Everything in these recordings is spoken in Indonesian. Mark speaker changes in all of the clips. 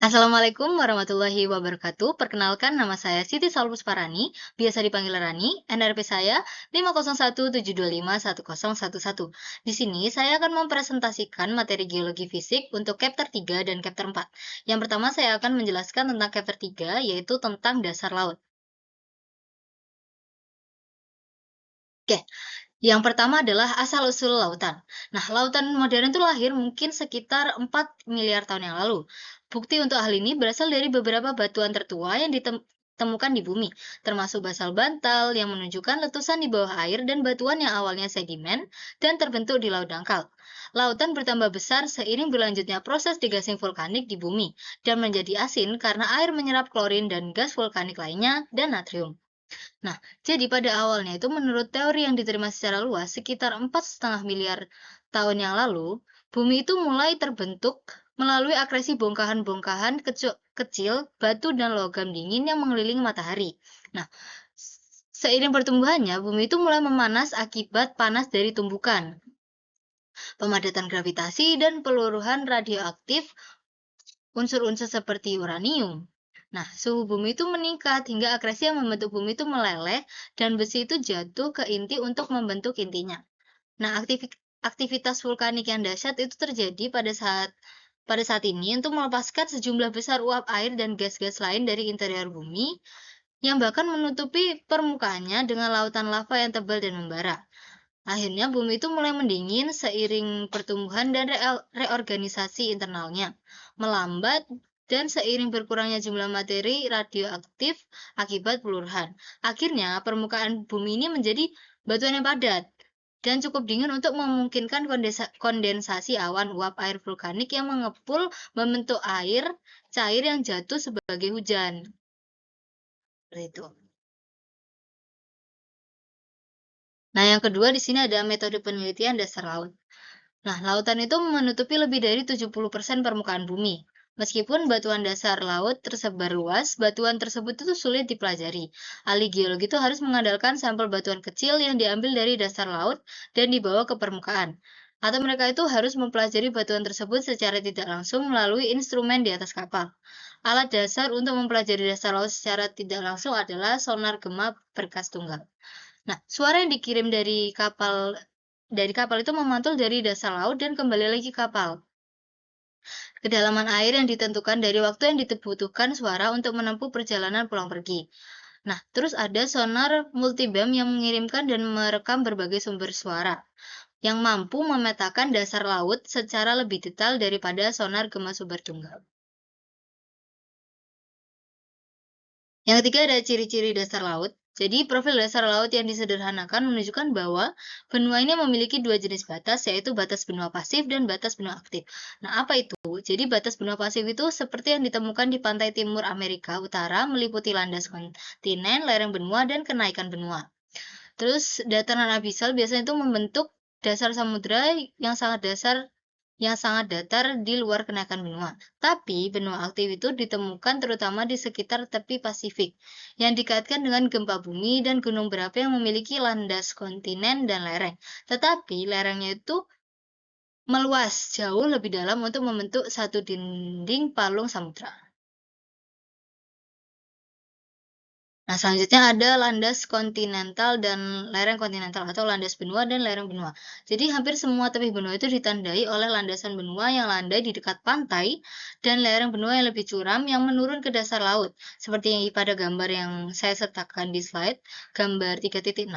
Speaker 1: Assalamualaikum warahmatullahi wabarakatuh. Perkenalkan nama saya Siti Salbus Parani, biasa dipanggil Rani. NRP saya 50172510111. Di sini saya akan mempresentasikan materi geologi fisik untuk chapter 3 dan chapter 4. Yang pertama saya akan menjelaskan tentang chapter 3, yaitu tentang dasar laut. Oke, yang pertama adalah asal-usul lautan. Nah, lautan modern itu lahir mungkin sekitar 4 miliar tahun yang lalu. Bukti untuk hal ini berasal dari beberapa batuan tertua yang ditemukan di bumi, termasuk basal bantal yang menunjukkan letusan di bawah air dan batuan yang awalnya sedimen dan terbentuk di laut dangkal. Lautan bertambah besar seiring berlanjutnya proses degasing vulkanik di bumi dan menjadi asin karena air menyerap klorin dan gas vulkanik lainnya dan natrium. Nah, jadi pada awalnya itu menurut teori yang diterima secara luas, sekitar 4,5 miliar tahun yang lalu, bumi itu mulai terbentuk melalui akresi bongkahan-bongkahan kecil, batu dan logam dingin yang mengelilingi matahari. Nah, seiring pertumbuhannya, bumi itu mulai memanas akibat panas dari tumbukan, pemadatan gravitasi, dan peluruhan radioaktif unsur-unsur seperti uranium. Nah, suhu bumi itu meningkat hingga akresi yang membentuk bumi itu meleleh dan besi itu jatuh ke inti untuk membentuk intinya. Nah, aktivitas vulkanik yang dahsyat itu terjadi pada saat ini untuk melepaskan sejumlah besar uap air dan gas-gas lain dari interior bumi yang bahkan menutupi permukaannya dengan lautan lava yang tebal dan membara. Akhirnya bumi itu mulai mendingin seiring pertumbuhan dan reorganisasi internalnya, melambat dan seiring berkurangnya jumlah materi radioaktif akibat peluruhan. Akhirnya permukaan bumi ini menjadi batuan yang padat dan cukup dingin untuk memungkinkan kondensasi awan uap air vulkanik yang mengepul membentuk air cair yang jatuh sebagai hujan. Seperti itu. Nah, yang kedua di sini ada metode penelitian dasar laut. Nah, lautan itu menutupi lebih dari 70% permukaan bumi. Meskipun batuan dasar laut tersebar luas, batuan tersebut itu sulit dipelajari. Ahli geologi itu harus mengandalkan sampel batuan kecil yang diambil dari dasar laut dan dibawa ke permukaan. Atau mereka itu harus mempelajari batuan tersebut secara tidak langsung melalui instrumen di atas kapal. Alat dasar untuk mempelajari dasar laut secara tidak langsung adalah sonar gema berkas tunggal. Nah, suara yang dikirim dari kapal itu memantul dari dasar laut dan kembali lagi ke kapal. Kedalaman air yang ditentukan dari waktu yang dibutuhkan suara untuk menempuh perjalanan pulang pergi. Nah, terus ada sonar multiband yang mengirimkan dan merekam berbagai sumber suara yang mampu memetakan dasar laut secara lebih detail daripada sonar gema sumber tunggal. Yang ketiga ada ciri-ciri dasar laut. Jadi, profil dasar laut yang disederhanakan menunjukkan bahwa benua ini memiliki dua jenis batas, yaitu batas benua pasif dan batas benua aktif. Nah, apa itu? Jadi, batas benua pasif itu seperti yang ditemukan di pantai timur Amerika Utara, meliputi landas kontinen, lereng benua, dan kenaikan benua. Terus, dataran abisal biasanya itu membentuk dasar samudra yang sangat datar di luar kenaikan benua. Tapi benua aktif itu ditemukan terutama di sekitar tepi Pasifik, yang dikaitkan dengan gempa bumi dan gunung berapi yang memiliki landas kontinen dan lereng. Tetapi lerengnya itu meluas jauh lebih dalam untuk membentuk satu dinding palung samudra. Nah, selanjutnya ada landas kontinental dan lereng kontinental atau landas benua dan lereng benua. Jadi, hampir semua tepi benua itu ditandai oleh landasan benua yang landai di dekat pantai dan lereng benua yang lebih curam yang menurun ke dasar laut. Seperti yang pada gambar yang saya sertakan di slide, gambar 3.6.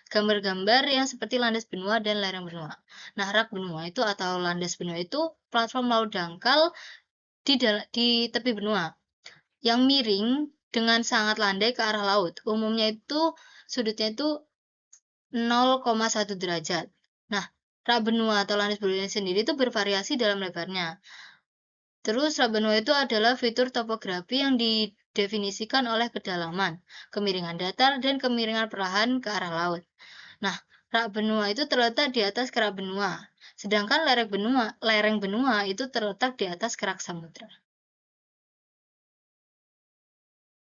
Speaker 1: Gambar-gambar yang seperti landas benua dan lereng benua. Nah, rak benua itu atau landas benua itu platform laut dangkal di tepi benua yang miring dengan sangat landai ke arah laut. Umumnya itu sudutnya itu 0,1 derajat. Nah, rak benua atau landas benua sendiri itu bervariasi dalam lebarnya. Terus rak benua itu adalah fitur topografi yang didefinisikan oleh kedalaman, kemiringan datar, dan kemiringan perlahan ke arah laut. Nah, rak benua itu terletak di atas kerak benua, sedangkan lereng benua itu terletak di atas kerak samudra.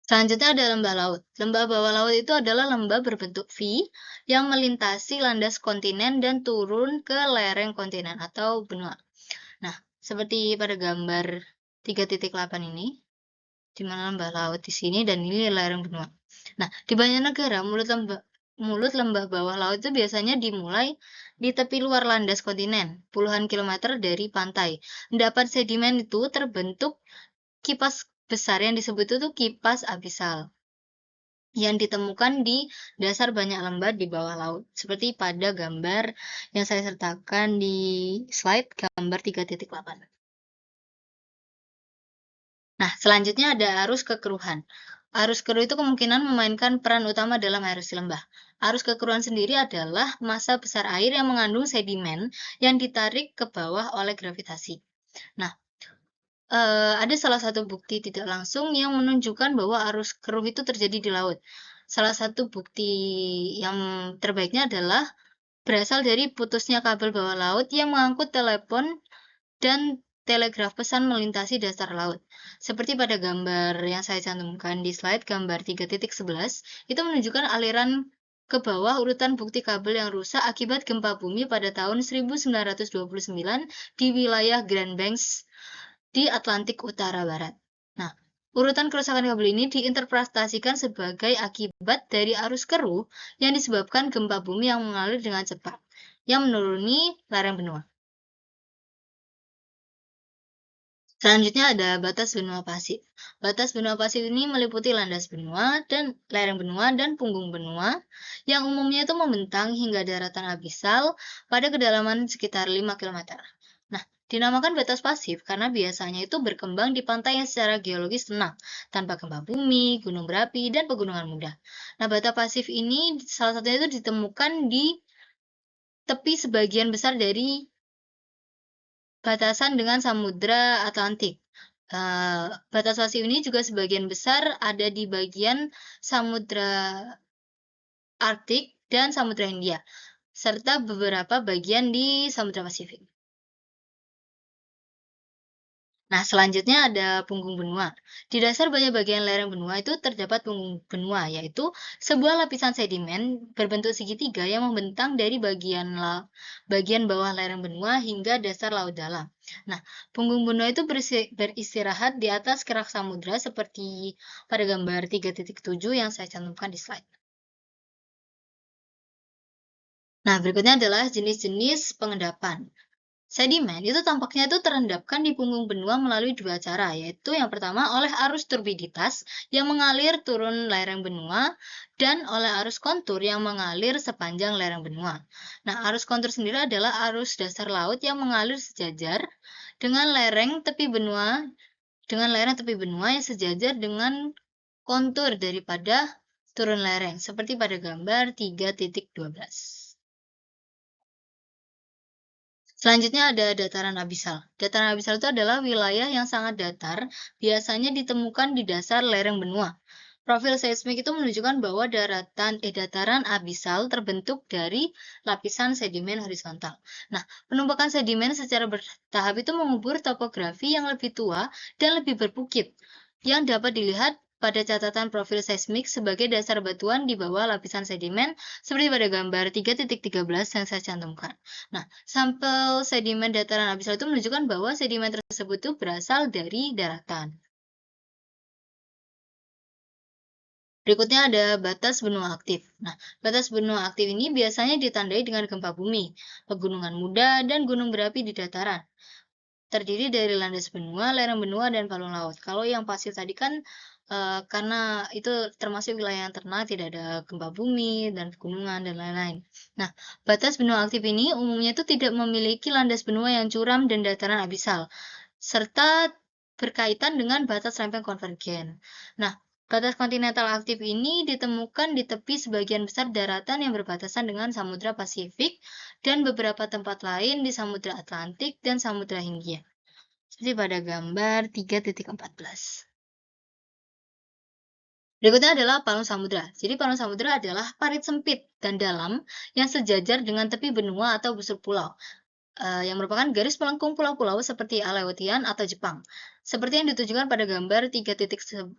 Speaker 1: Selanjutnya ada lembah laut. Lembah bawah laut itu adalah lembah berbentuk V yang melintasi landas kontinen dan turun ke lereng kontinen atau benua. Nah, seperti pada gambar 3.8 ini, di mana lembah laut di sini dan ini lereng benua. Nah, di banyak negara mulut lembah bawah laut itu biasanya dimulai di tepi luar landas kontinen, puluhan kilometer dari pantai. Endapan sedimen itu terbentuk kipas besar yang disebut itu kipas abisal yang ditemukan di dasar banyak lembah di bawah laut, seperti pada gambar yang saya sertakan di slide gambar 3.8. Nah, selanjutnya ada arus kekeruhan. Arus keruh itu kemungkinan memainkan peran utama dalam erosi lembah. Arus kekeruhan sendiri adalah massa besar air yang mengandung sedimen yang ditarik ke bawah oleh gravitasi. Nah, ada salah satu bukti tidak langsung yang menunjukkan bahwa arus keruh itu terjadi di laut. Salah satu bukti yang terbaiknya adalah berasal dari putusnya kabel bawah laut yang mengangkut telepon dan telegraf pesan melintasi dasar laut. Seperti pada gambar yang saya cantumkan di slide, gambar 3.11, itu menunjukkan aliran ke bawah urutan bukti kabel yang rusak akibat gempa bumi pada tahun 1929 di wilayah Grand Banks di Atlantik Utara Barat. Nah, urutan kerusakan kabel ini diinterpretasikan sebagai akibat dari arus keruh yang disebabkan gempa bumi yang mengalir dengan cepat, yang menuruni lereng benua. Selanjutnya ada batas benua pasif. Batas benua pasif ini meliputi landas benua dan lereng benua dan punggung benua yang umumnya itu membentang hingga daratan abisal pada kedalaman sekitar 5 km. Nah, dinamakan batas pasif karena biasanya itu berkembang di pantai yang secara geologis tenang, tanpa gempa bumi, gunung berapi, dan pegunungan mudah. Nah, batas pasif ini salah satunya itu ditemukan di tepi sebagian besar dari batasan dengan Samudra Atlantik. Batas pasif ini juga sebagian besar ada di bagian Samudra Arktik dan Samudra Hindia, serta beberapa bagian di Samudra Pasifik. Nah, selanjutnya ada punggung benua. Di dasar banyak bagian lereng benua itu terdapat punggung benua, yaitu sebuah lapisan sedimen berbentuk segitiga yang membentang dari bagian bawah lereng benua hingga dasar laut dalam. Nah, punggung benua itu beristirahat di atas kerak samudra seperti pada gambar 3.7 yang saya cantumkan di slide. Nah, berikutnya adalah jenis-jenis pengendapan. Sedimen itu tampaknya itu terendapkan di punggung benua melalui dua cara, yaitu yang pertama oleh arus turbiditas yang mengalir turun lereng benua dan oleh arus kontur yang mengalir sepanjang lereng benua. Nah, arus kontur sendiri adalah arus dasar laut yang mengalir sejajar dengan lereng tepi benua yang sejajar dengan kontur daripada turun lereng, seperti pada gambar 3.12. Selanjutnya ada dataran abisal. Dataran abisal itu adalah wilayah yang sangat datar, biasanya ditemukan di dasar lereng benua. Profil seismik itu menunjukkan bahwa dataran abisal terbentuk dari lapisan sedimen horizontal. Nah, penumpukan sedimen secara bertahap itu mengubur topografi yang lebih tua dan lebih berbukit, yang dapat dilihat pada catatan profil seismik sebagai dasar batuan di bawah lapisan sedimen seperti pada gambar 3.13 yang saya cantumkan. Nah, sampel sedimen dataran abisal itu menunjukkan bahwa sedimen tersebut itu berasal dari daratan. Berikutnya ada batas benua aktif. Nah, batas benua aktif ini biasanya ditandai dengan gempa bumi, pegunungan muda, dan gunung berapi di dataran. Terdiri dari landas benua, lereng benua, dan palung laut. Kalau yang pasir tadi kan karena itu termasuk wilayah yang tenang, tidak ada gempa bumi dan pegunungan dan lain-lain. Nah, batas benua aktif ini umumnya itu tidak memiliki landas benua yang curam dan dataran abisal, serta berkaitan dengan batas lempeng konvergen. Nah, batas kontinental aktif ini ditemukan di tepi sebagian besar daratan yang berbatasan dengan Samudra Pasifik dan beberapa tempat lain di Samudra Atlantik dan Samudra Hindia. Seperti pada gambar 3.14. Berikutnya adalah palung samudra. Jadi palung samudra adalah parit sempit dan dalam yang sejajar dengan tepi benua atau busur pulau, yang merupakan garis melengkung pulau-pulau seperti Aleutian atau Jepang, seperti yang ditunjukkan pada gambar 3.14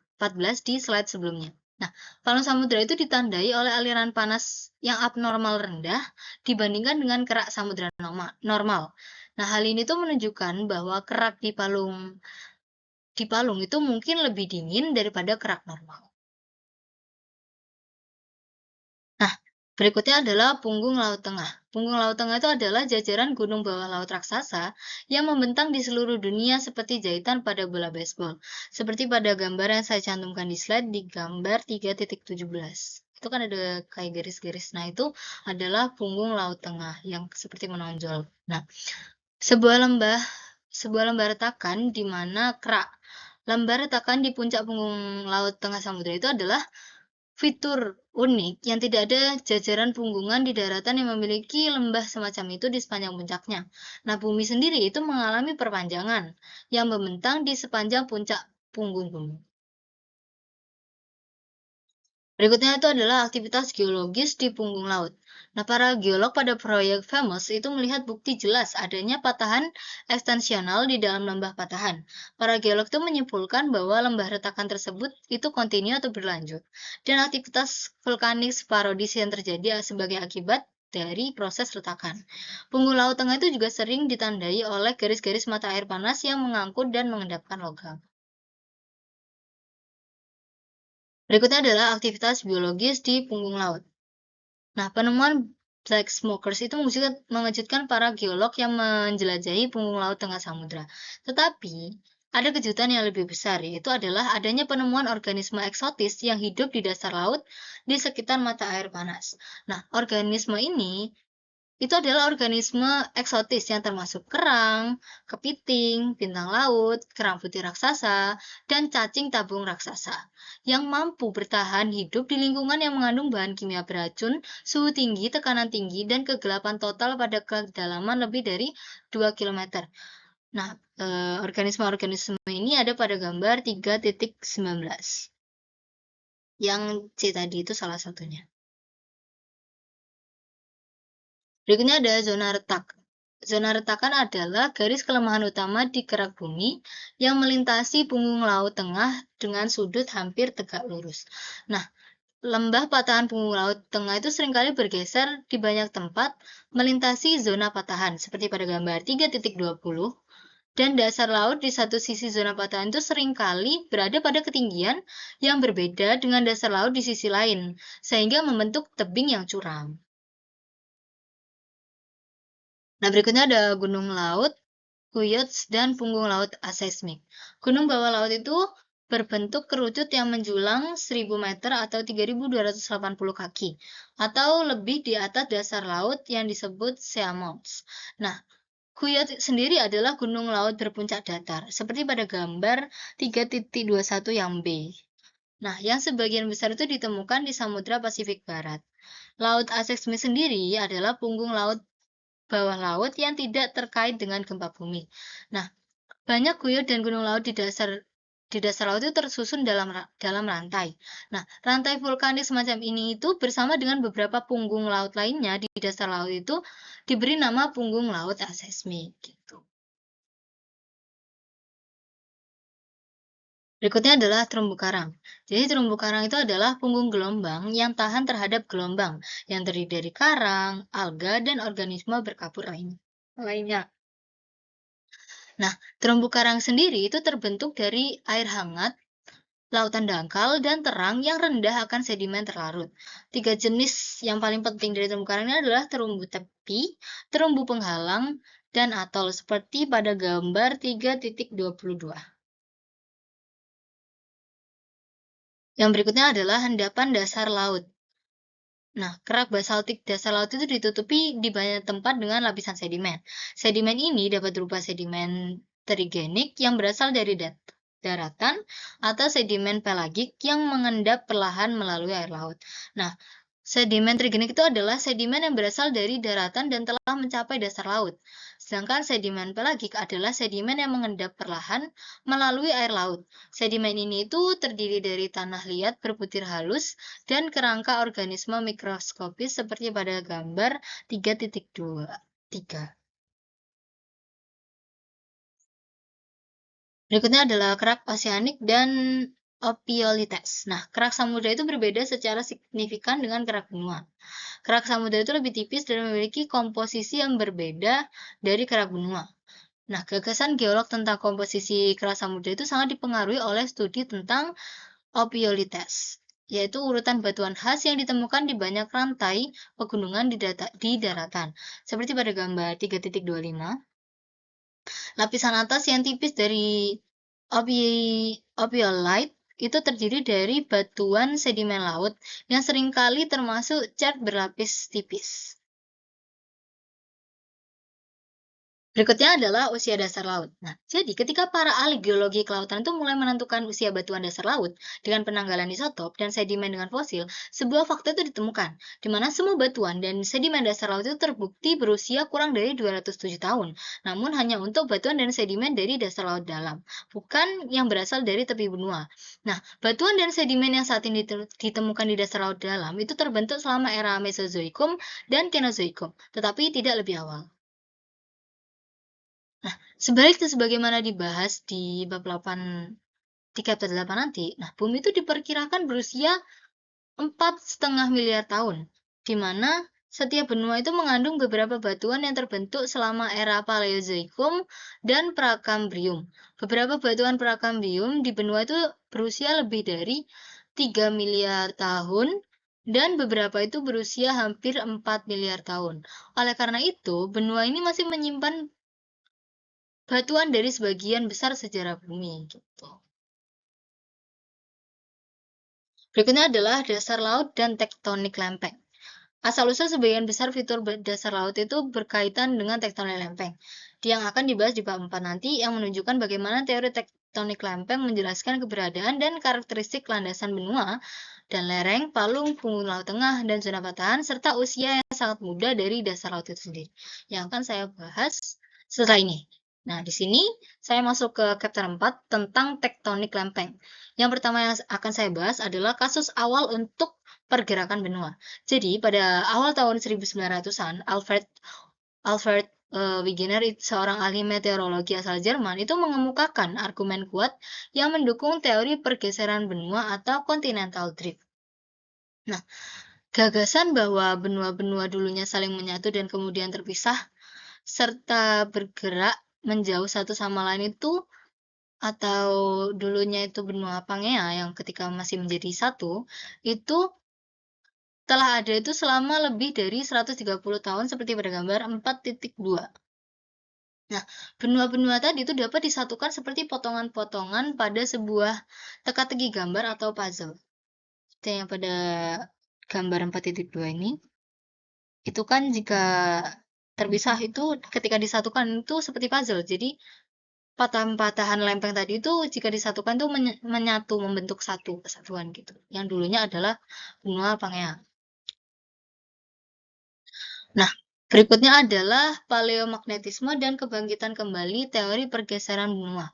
Speaker 1: di slide sebelumnya. Nah, palung samudra itu ditandai oleh aliran panas yang abnormal rendah dibandingkan dengan kerak samudra normal. Nah, hal ini tuh menunjukkan bahwa kerak di palung di palung itu mungkin lebih dingin daripada kerak normal. Nah, berikutnya adalah punggung laut tengah. Punggung laut tengah itu adalah jajaran gunung bawah laut raksasa yang membentang di seluruh dunia seperti jahitan pada bola baseball. Seperti pada gambar yang saya cantumkan di slide di gambar 3.17. Itu kan ada kayak garis-garis. Nah, itu adalah punggung laut tengah yang seperti menonjol. Nah, sebuah lembah sebuah lembah retakan di mana kerak. Lembah retakan di puncak punggung laut tengah samudra itu adalah fitur unik yang tidak ada jajaran punggungan di daratan yang memiliki lembah semacam itu di sepanjang puncaknya. Nah, bumi sendiri itu mengalami perpanjangan yang membentang di sepanjang puncak punggung bumi. Berikutnya itu adalah aktivitas geologis di punggung laut. Nah, para geolog pada proyek Famous itu melihat bukti jelas adanya patahan ekstensional di dalam lembah patahan. Para geolog itu menyimpulkan bahwa lembah retakan tersebut itu kontinu atau berlanjut, dan aktivitas vulkanik sporadis yang terjadi sebagai akibat dari proses retakan. Punggung laut tengah itu juga sering ditandai oleh garis-garis mata air panas yang mengangkut dan mengendapkan logam. Berikutnya adalah aktivitas biologis di punggung laut. Nah, penemuan black smokers itu mengejutkan para geolog yang menjelajahi punggung laut tengah samudra. Tetapi, ada kejutan yang lebih besar, yaitu adalah adanya penemuan organisme eksotis yang hidup di dasar laut di sekitar mata air panas. Nah, organisme ini itu adalah organisme eksotis yang termasuk kerang, kepiting, bintang laut, kerang putih raksasa, dan cacing tabung raksasa yang mampu bertahan hidup di lingkungan yang mengandung bahan kimia beracun, suhu tinggi, tekanan tinggi, dan kegelapan total pada kedalaman lebih dari 2 km. Nah, organisme-organisme ini ada pada gambar 3.19. Yang C tadi itu salah satunya. Berikutnya ada zona retak. Zona retakan adalah garis kelemahan utama di kerak bumi yang melintasi punggung laut tengah dengan sudut hampir tegak lurus. Nah, lembah patahan punggung laut tengah itu seringkali bergeser di banyak tempat melintasi zona patahan, seperti pada gambar 3.20, dan dasar laut di satu sisi zona patahan itu seringkali berada pada ketinggian yang berbeda dengan dasar laut di sisi lain, sehingga membentuk tebing yang curam. Nah, berikutnya ada gunung laut, Kuyuts, dan punggung laut aseismik. Gunung bawah laut itu berbentuk kerucut yang menjulang 1000 meter atau 3280 kaki, atau lebih di atas dasar laut yang disebut seamounts. Nah, Kuyut sendiri adalah gunung laut berpuncak datar, seperti pada gambar 3.21 yang B. Nah, yang sebagian besar itu ditemukan di Samudra Pasifik Barat. Laut aseismik sendiri adalah punggung laut bawah laut yang tidak terkait dengan gempa bumi. Nah, banyak guyur dan gunung laut di dasar laut itu tersusun dalam rantai. Nah, rantai vulkanik semacam ini itu bersama dengan beberapa punggung laut lainnya di dasar laut itu diberi nama punggung laut aseismik gitu. Berikutnya adalah terumbu karang. Jadi terumbu karang itu adalah punggung gelombang yang tahan terhadap gelombang yang terdiri dari karang, alga, dan organisme berkapur lainnya. Nah, terumbu karang sendiri itu terbentuk dari air hangat, lautan dangkal, dan terang yang rendah akan sedimen terlarut. 3 jenis yang paling penting dari terumbu karang ini adalah terumbu tepi, terumbu penghalang, dan atol seperti pada gambar 3.22. Yang berikutnya adalah endapan dasar laut. Nah, kerak basaltik dasar laut itu ditutupi di banyak tempat dengan lapisan sedimen. Sedimen ini dapat berupa sedimen terigenik yang berasal dari daratan atau sedimen pelagik yang mengendap perlahan melalui air laut. Nah, sedimen terigenik itu adalah sedimen yang berasal dari daratan dan telah mencapai dasar laut. Sedangkan sedimen pelagik adalah sedimen yang mengendap perlahan melalui air laut. Sedimen ini itu terdiri dari tanah liat berbutir halus dan kerangka organisme mikroskopis seperti pada gambar 3.23. Berikutnya adalah kerak oseanik dan Ophiolites. Nah, kerak samudra itu berbeda secara signifikan dengan kerak benua. Kerak samudra itu lebih tipis dan memiliki komposisi yang berbeda dari kerak benua. Nah, gagasan geolog tentang komposisi keras samudra itu sangat dipengaruhi oleh studi tentang ophiolites, yaitu urutan batuan khas yang ditemukan di banyak rantai pegunungan di daratan. Seperti pada gambar 3.25, lapisan atas yang tipis dari ophiolite itu terdiri dari batuan sedimen laut yang seringkali termasuk cat berlapis tipis. Berikutnya adalah usia dasar laut. Nah, jadi ketika para ahli geologi kelautan itu mulai menentukan usia batuan dasar laut dengan penanggalan isotop dan sedimen dengan fosil, sebuah fakta itu ditemukan, di mana semua batuan dan sedimen dasar laut itu terbukti berusia kurang dari 207 tahun, namun hanya untuk batuan dan sedimen dari dasar laut dalam, bukan yang berasal dari tepi benua. Nah, batuan dan sedimen yang saat ini ditemukan di dasar laut dalam itu terbentuk selama era Mesozoikum dan Kenozoikum, tetapi tidak lebih awal. Nah, sebaliknya sebagaimana dibahas di bab 8 di chapter 8 nanti, nah bumi itu diperkirakan berusia 4,5 miliar tahun, di mana setiap benua itu mengandung beberapa batuan yang terbentuk selama era Paleozoikum dan Prakambrium. Beberapa batuan Prakambrium di benua itu berusia lebih dari 3 miliar tahun dan beberapa itu berusia hampir 4 miliar tahun. Oleh karena itu, benua ini masih menyimpan batuan dari sebagian besar sejarah bumi gitu. Berikutnya adalah dasar laut dan tektonik lempeng. Asal-usul sebagian besar fitur dasar laut itu berkaitan dengan tektonik lempeng, yang akan dibahas di bab 4 nanti, yang menunjukkan bagaimana teori tektonik lempeng menjelaskan keberadaan dan karakteristik landasan benua dan lereng, palung, punggung laut tengah, dan zona patahan, serta usia yang sangat muda dari dasar laut itu sendiri, yang akan saya bahas setelah ini. Nah, di sini saya masuk ke chapter 4 tentang tektonik lempeng. Yang pertama yang akan saya bahas adalah kasus awal untuk pergerakan benua. Jadi, pada awal tahun 1900-an, Alfred Wegener, seorang ahli meteorologi asal Jerman, itu mengemukakan argumen kuat yang mendukung teori pergeseran benua atau continental drift. Nah, gagasan bahwa benua-benua dulunya saling menyatu dan kemudian terpisah serta bergerak menjauh satu sama lain itu, atau dulunya itu benua Pangea yang ketika masih menjadi satu, itu telah ada itu selama lebih dari 130 tahun seperti pada gambar 4.2. Nah, benua-benua tadi itu dapat disatukan seperti potongan-potongan pada sebuah teka-teki gambar atau puzzle. Seperti yang pada gambar 4.2 ini, itu kan jika terpisah itu ketika disatukan itu seperti puzzle. Jadi patahan-patahan lempeng tadi itu jika disatukan tuh menyatu membentuk satu kesatuan gitu. Yang dulunya adalah benua Pangea. Nah, berikutnya adalah paleomagnetisme dan kebangkitan kembali teori pergeseran benua.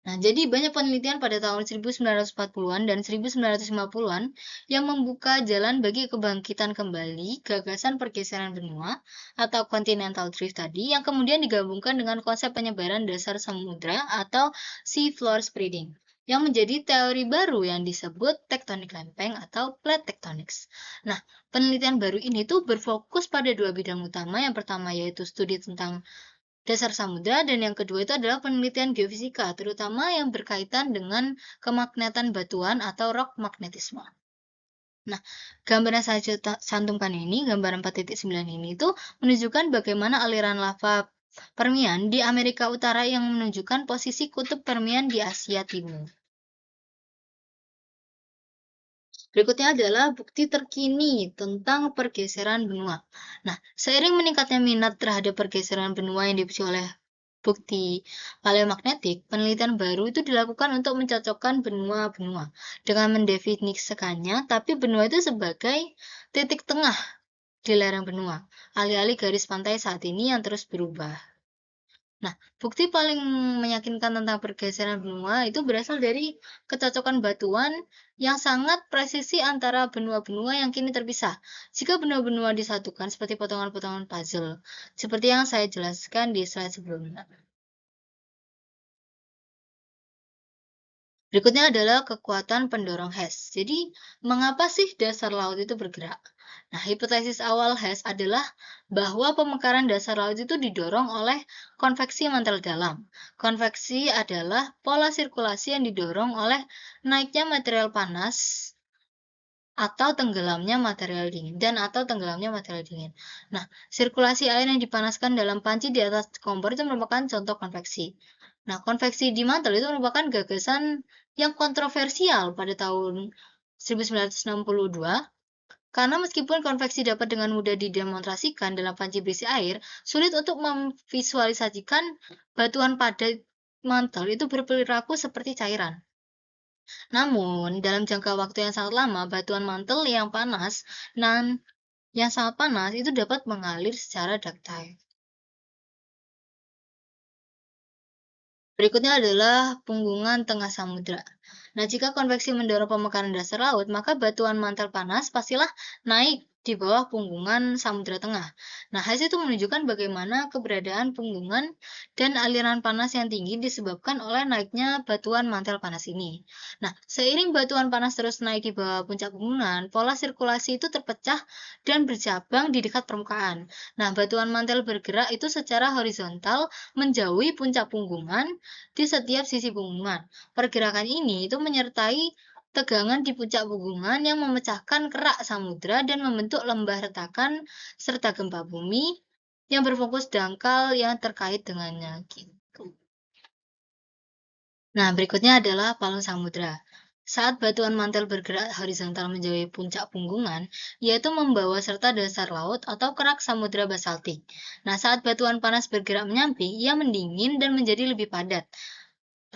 Speaker 1: Nah, jadi banyak penelitian pada tahun 1940-an dan 1950-an yang membuka jalan bagi kebangkitan kembali gagasan pergeseran benua atau continental drift tadi, yang kemudian digabungkan dengan konsep penyebaran dasar samudra atau sea floor spreading, yang menjadi teori baru yang disebut tektonik lempeng atau plate tectonics. Nah, penelitian baru ini tuh berfokus pada dua bidang utama. Yang pertama yaitu studi tentang dasar samudra, dan yang kedua itu adalah penelitian geofisika, terutama yang berkaitan dengan kemagnetan batuan atau rock magnetisme. Nah, gambar yang saya cantumkan ini, gambar 4.9 ini itu menunjukkan bagaimana aliran lava Permian di Amerika Utara yang menunjukkan posisi kutub Permian di Asia Timur. Berikutnya adalah bukti terkini tentang pergeseran benua. Nah, seiring meningkatnya minat terhadap pergeseran benua yang dipicu oleh bukti paleomagnetik, penelitian baru itu dilakukan untuk mencocokkan benua-benua dengan mendefinisikannya, tapi benua itu sebagai titik tengah di lereng benua, alih-alih garis pantai saat ini yang terus berubah. Nah, bukti paling meyakinkan tentang pergeseran benua itu berasal dari kecocokan batuan yang sangat presisi antara benua-benua yang kini terpisah. Jika benua-benua disatukan seperti potongan-potongan puzzle, seperti yang saya jelaskan di slide sebelumnya. Berikutnya adalah kekuatan pendorong Hess. Jadi, mengapa sih dasar laut itu bergerak? Nah, hipotesis awal Hess adalah bahwa pemekaran dasar laut itu didorong oleh konveksi mantel dalam. Konveksi adalah pola sirkulasi yang didorong oleh naiknya material panas atau tenggelamnya material dingin. Nah, sirkulasi air yang dipanaskan dalam panci di atas kompor itu merupakan contoh konveksi. Nah, konveksi di mantel itu merupakan gagasan yang kontroversial pada tahun 1962, karena meskipun konveksi dapat dengan mudah didemonstrasikan dalam panci berisi air, sulit untuk memvisualisasikan batuan padat mantel itu berperilaku seperti cairan. Namun, dalam jangka waktu yang sangat lama, batuan mantel yang sangat panas itu dapat mengalir secara ductile. Berikutnya adalah punggungan tengah samudra. Nah, jika konveksi mendorong pemekaran dasar laut, maka batuan mantel panas pastilah naik di bawah punggungan samudra tengah. Nah, hasil itu menunjukkan bagaimana keberadaan punggungan dan aliran panas yang tinggi disebabkan oleh naiknya batuan mantel panas ini. Nah, seiring batuan panas terus naik di bawah puncak punggungan, pola sirkulasi itu terpecah dan bercabang di dekat permukaan. Nah, batuan mantel bergerak itu secara horizontal menjauhi puncak punggungan di setiap sisi punggungan. Pergerakan ini itu menyertai tegangan di puncak punggungan yang memecahkan kerak samudra dan membentuk lembah retakan serta gempa bumi yang berfokus dangkal yang terkait dengannya. Gitu. Nah, berikutnya adalah palung samudra. Saat batuan mantel bergerak horizontal menjauhi puncak punggungan, yaitu membawa serta dasar laut atau kerak samudra basaltik. Nah, saat batuan panas bergerak menyampi, ia mendingin dan menjadi lebih padat,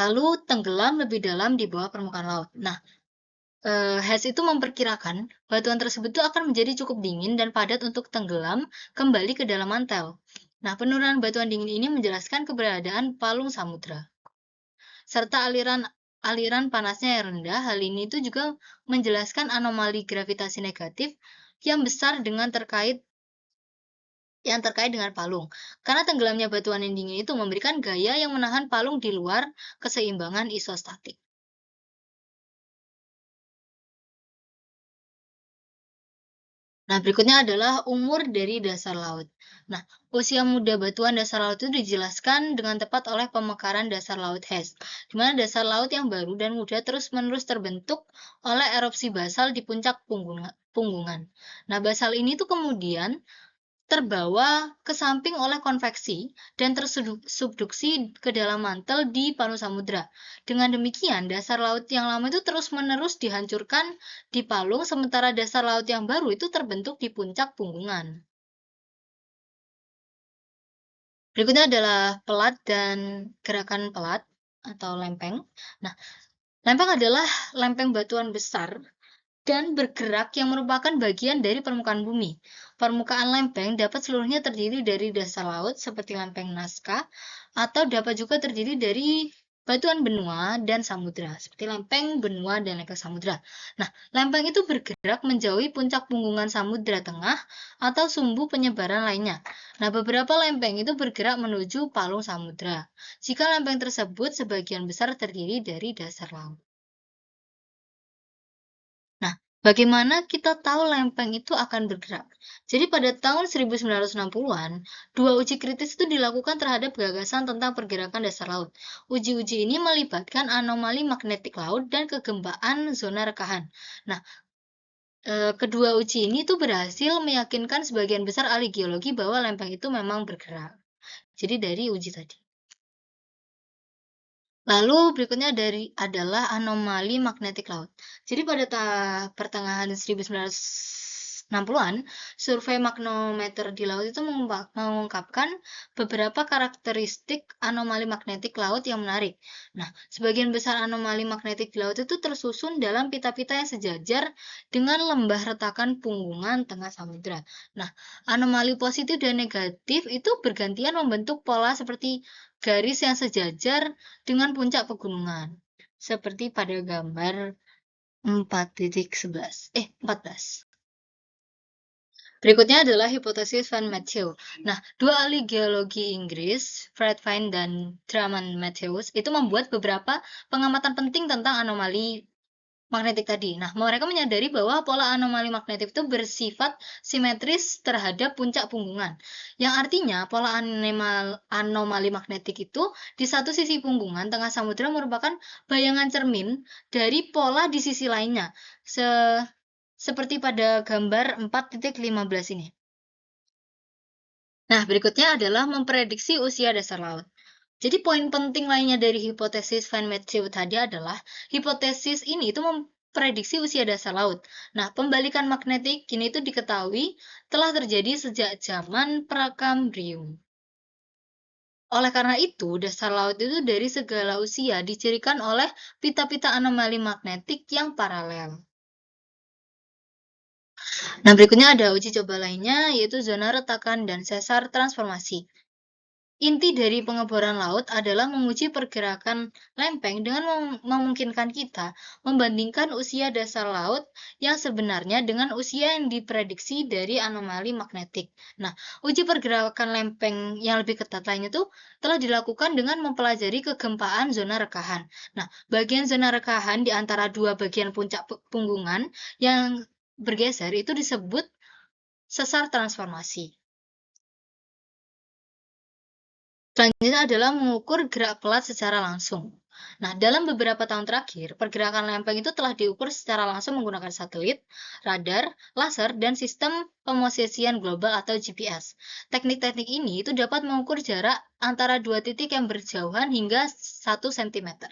Speaker 1: lalu tenggelam lebih dalam di bawah permukaan laut. Nah, Hess itu memperkirakan batuan tersebut itu akan menjadi cukup dingin dan padat untuk tenggelam kembali ke dalam mantel. Nah, penurunan batuan dingin ini menjelaskan keberadaan palung samudra serta aliran panasnya yang rendah. Hal ini itu juga menjelaskan anomali gravitasi negatif yang besar yang terkait dengan palung. Karena tenggelamnya batuan yang dingin itu memberikan gaya yang menahan palung di luar keseimbangan isostatik. Nah, berikutnya adalah umur dari dasar laut. Nah, usia muda batuan dasar laut itu dijelaskan dengan tepat oleh pemekaran dasar laut Hess, di mana dasar laut yang baru dan muda terus-menerus terbentuk oleh erupsi basal di puncak punggungan. Nah, basal ini tuh kemudian terbawa ke samping oleh konveksi dan tersubduksi ke dalam mantel di palu samudra. Dengan demikian, dasar laut yang lama itu terus-menerus dihancurkan di palung, sementara dasar laut yang baru itu terbentuk di puncak punggungan. Berikutnya adalah pelat dan gerakan pelat atau lempeng. Nah, lempeng adalah lempeng batuan besar dan bergerak yang merupakan bagian dari permukaan bumi. Permukaan lempeng dapat seluruhnya terdiri dari dasar laut seperti lempeng Nazca, atau dapat juga terdiri dari batuan benua dan samudra, seperti lempeng benua dan lempeng samudra. Nah, lempeng itu bergerak menjauhi puncak punggungan samudra tengah atau sumbu penyebaran lainnya. Nah, beberapa lempeng itu bergerak menuju palung samudra. Jika lempeng tersebut sebagian besar terdiri dari dasar laut. Nah, bagaimana kita tahu lempeng itu akan bergerak? Jadi pada tahun 1960-an, dua uji kritis itu dilakukan terhadap gagasan tentang pergerakan dasar laut. Uji-uji ini melibatkan anomali magnetik laut dan kegempaan zona rekahan. Nah, kedua uji ini tuh berhasil meyakinkan sebagian besar ahli geologi bahwa lempeng itu memang bergerak. Jadi dari uji tadi. Lalu berikutnya adalah anomali magnetik laut. Jadi pada pertengahan 1960-an, survei magnometer di laut itu mengungkapkan beberapa karakteristik anomali magnetik laut yang menarik. Nah, sebagian besar anomali magnetik di laut itu tersusun dalam pita-pita yang sejajar dengan lembah retakan punggungan tengah samudra. Nah, anomali positif dan negatif itu bergantian membentuk pola seperti garis yang sejajar dengan puncak pegunungan, seperti pada gambar 14. Berikutnya adalah hipotesis Van Matthew. Nah, dua ahli geologi Inggris, Fred Vine dan Drummond Matthews, itu membuat beberapa pengamatan penting tentang anomali magnetik tadi. Nah, mereka menyadari bahwa pola anomali magnetik itu bersifat simetris terhadap puncak punggungan. Yang artinya pola anomali magnetik itu di satu sisi punggungan tengah samudra merupakan bayangan cermin dari pola di sisi lainnya. Seperti pada gambar 4.15 ini. Nah, berikutnya adalah memprediksi usia dasar laut. Jadi poin penting lainnya dari hipotesis Van Matthew tadi adalah hipotesis ini itu memprediksi usia dasar laut. Nah, pembalikan magnetik kini itu diketahui telah terjadi sejak zaman Prakambrium. Oleh karena itu, dasar laut itu dari segala usia dicirikan oleh pita-pita anomali magnetik yang paralel. Nah, berikutnya ada uji coba lainnya, yaitu zona retakan dan sesar transformasi. Inti dari pengeboran laut adalah menguji pergerakan lempeng dengan memungkinkan kita membandingkan usia dasar laut yang sebenarnya dengan usia yang diprediksi dari anomali magnetik. Nah, uji pergerakan lempeng yang lebih ketat lainnya itu telah dilakukan dengan mempelajari kegempaan zona rekahan. Nah, bagian zona rekahan di antara dua bagian puncak punggungan yang bergeser itu disebut sesar transformasi. Selanjutnya adalah mengukur gerak pelat secara langsung. Nah, dalam beberapa tahun terakhir, pergerakan lempeng itu telah diukur secara langsung menggunakan satelit, radar, laser, dan sistem pemosisian global atau GPS. Teknik-teknik ini itu dapat mengukur jarak antara dua titik yang berjauhan hingga 1 cm.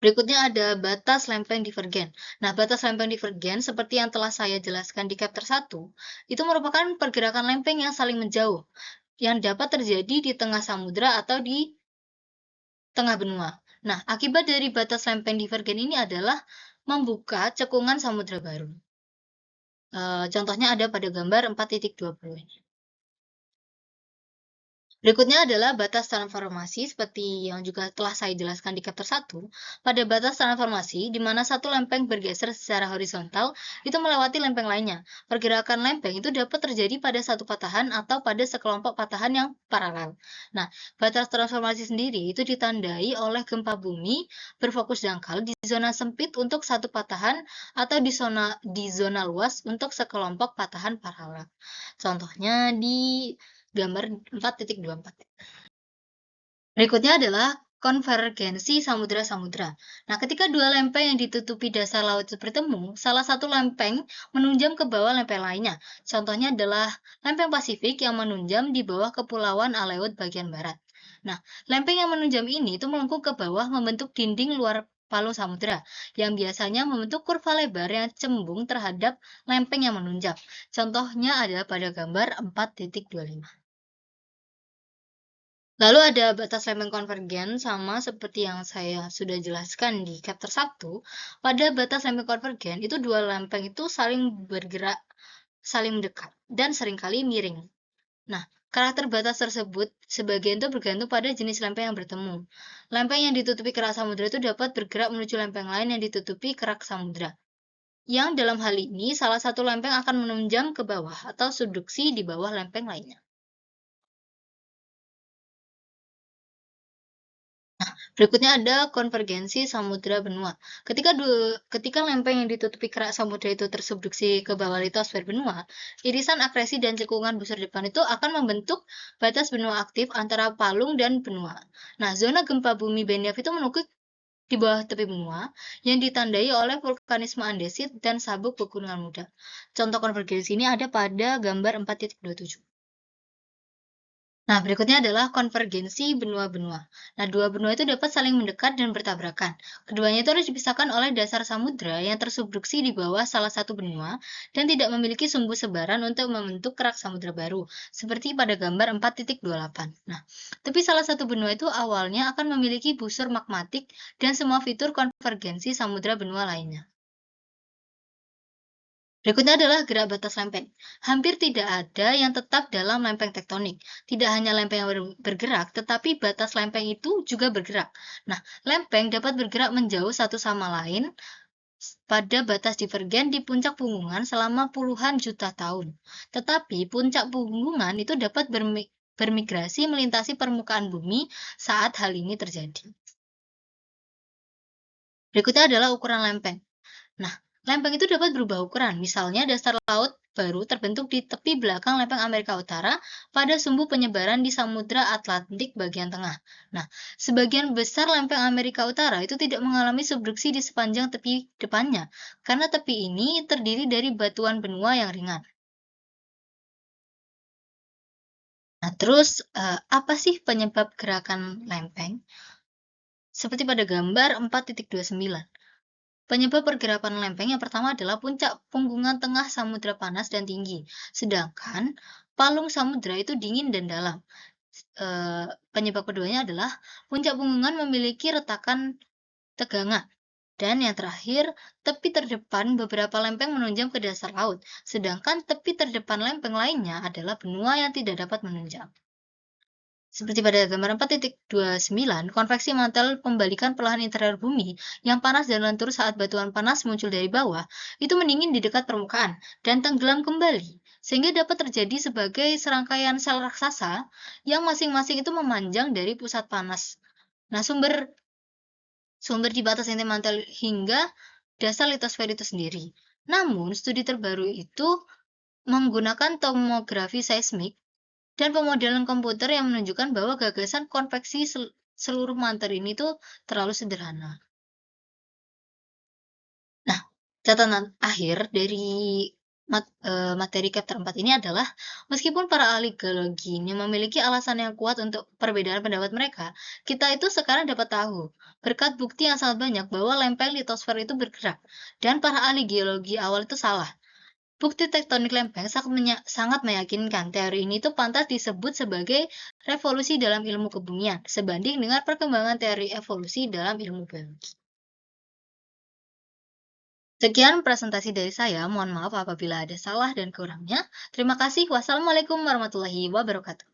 Speaker 1: Berikutnya ada batas lempeng divergen. Nah, batas lempeng divergen seperti yang telah saya jelaskan di chapter 1, itu merupakan pergerakan lempeng yang saling menjauh yang dapat terjadi di tengah samudra atau di tengah benua. Nah, akibat dari batas lempeng divergen ini adalah membuka cekungan samudra baru. Contohnya ada pada gambar 4.20 ini. Berikutnya adalah batas transformasi seperti yang juga telah saya jelaskan di chapter 1. Pada batas transformasi, di mana satu lempeng bergeser secara horizontal, itu melewati lempeng lainnya. Pergerakan lempeng itu dapat terjadi pada satu patahan atau pada sekelompok patahan yang paralel. Nah, batas transformasi sendiri itu ditandai oleh gempa bumi berfokus dangkal di zona sempit untuk satu patahan atau di zona luas untuk sekelompok patahan paralel. Contohnya di gambar 4.24. Berikutnya adalah konvergensi samudra-samudra. Nah, ketika dua lempeng yang ditutupi dasar laut itu bertemu, salah satu lempeng menunjam ke bawah lempeng lainnya. Contohnya adalah lempeng Pasifik yang menunjam di bawah kepulauan Aleut bagian barat. Nah, lempeng yang menunjam ini itu melengkung ke bawah membentuk dinding luar palung samudra yang biasanya membentuk kurva lebar yang cembung terhadap lempeng yang menunjam. Contohnya adalah pada gambar 4.25. Lalu ada batas lempeng konvergen sama seperti yang saya sudah jelaskan di chapter 1. Pada batas lempeng konvergen, itu dua lempeng itu saling bergerak, saling mendekat, dan seringkali miring. Nah, karakter batas tersebut sebagian itu bergantung pada jenis lempeng yang bertemu. Lempeng yang ditutupi kerak samudra itu dapat bergerak menuju lempeng lain yang ditutupi kerak samudra. Yang dalam hal ini, salah satu lempeng akan menunjam ke bawah atau subduksi di bawah lempeng lainnya. Berikutnya ada konvergensi samudra benua. Ketika lempeng yang ditutupi kerak samudra itu tersubduksi ke bawah litosfer benua, irisan akresi dan cekungan busur depan itu akan membentuk batas benua aktif antara palung dan benua. Nah, zona gempa bumi Benev itu menukik di bawah tepi benua yang ditandai oleh vulkanisme andesit dan sabuk pegunungan muda. Contoh konvergensi ini ada pada gambar 4.27. Nah, berikutnya adalah konvergensi benua-benua. Nah, dua benua itu dapat saling mendekat dan bertabrakan. Keduanya itu harus dipisahkan oleh dasar samudra yang tersubduksi di bawah salah satu benua dan tidak memiliki sumbu sebaran untuk membentuk kerak samudra baru, seperti pada gambar 4.28. Nah, tapi salah satu benua itu awalnya akan memiliki busur magmatik dan semua fitur konvergensi samudra benua lainnya. Berikutnya adalah gerak batas lempeng. Hampir tidak ada yang tetap dalam lempeng tektonik. Tidak hanya lempeng yang bergerak, tetapi batas lempeng itu juga bergerak. Nah, lempeng dapat bergerak menjauh satu sama lain pada batas divergen di puncak punggungan selama puluhan juta tahun. Tetapi puncak punggungan itu dapat bermigrasi melintasi permukaan bumi saat hal ini terjadi. Berikutnya adalah ukuran lempeng. Nah, lempeng itu dapat berubah ukuran. Misalnya, dasar laut baru terbentuk di tepi belakang lempeng Amerika Utara pada sumbu penyebaran di Samudra Atlantik bagian tengah. Nah, sebagian besar lempeng Amerika Utara itu tidak mengalami subduksi di sepanjang tepi depannya, karena tepi ini terdiri dari batuan benua yang ringan. Nah, terus apa sih penyebab gerakan lempeng? Seperti pada gambar 4.29. Penyebab pergerakan lempeng yang pertama adalah puncak punggungan tengah samudra panas dan tinggi, sedangkan palung samudra itu dingin dan dalam. Penyebab keduanya adalah puncak punggungan memiliki retakan tegangan. Dan yang terakhir, tepi terdepan beberapa lempeng menunjam ke dasar laut, sedangkan tepi terdepan lempeng lainnya adalah benua yang tidak dapat menunjam. Seperti pada gambar 4.29, konveksi mantel pembalikan perlahan interior bumi yang panas dan lentur saat batuan panas muncul dari bawah, itu mendingin di dekat permukaan dan tenggelam kembali, sehingga dapat terjadi sebagai serangkaian sel raksasa yang masing-masing itu memanjang dari pusat panas. Nah, sumber sumber di batas inti mantel hingga dasar litosfer itu sendiri. Namun, studi terbaru itu menggunakan tomografi seismik dan pemodelan komputer yang menunjukkan bahwa gagasan konveksi seluruh manter ini tuh terlalu sederhana. Nah, catatan akhir dari materi chapter 4 ini adalah, meskipun para ahli geologi ini memiliki alasan yang kuat untuk perbedaan pendapat mereka, kita itu sekarang dapat tahu, berkat bukti yang sangat banyak bahwa lempeng litosfer itu bergerak, dan para ahli geologi awal itu salah. Bukti tektonik lempeng sangat meyakinkan teori ini tuh pantas disebut sebagai revolusi dalam ilmu kebumian, sebanding dengan perkembangan teori evolusi dalam ilmu biologi. Sekian presentasi dari saya, mohon maaf apabila ada salah dan kurangnya. Terima kasih. Wassalamualaikum warahmatullahi wabarakatuh.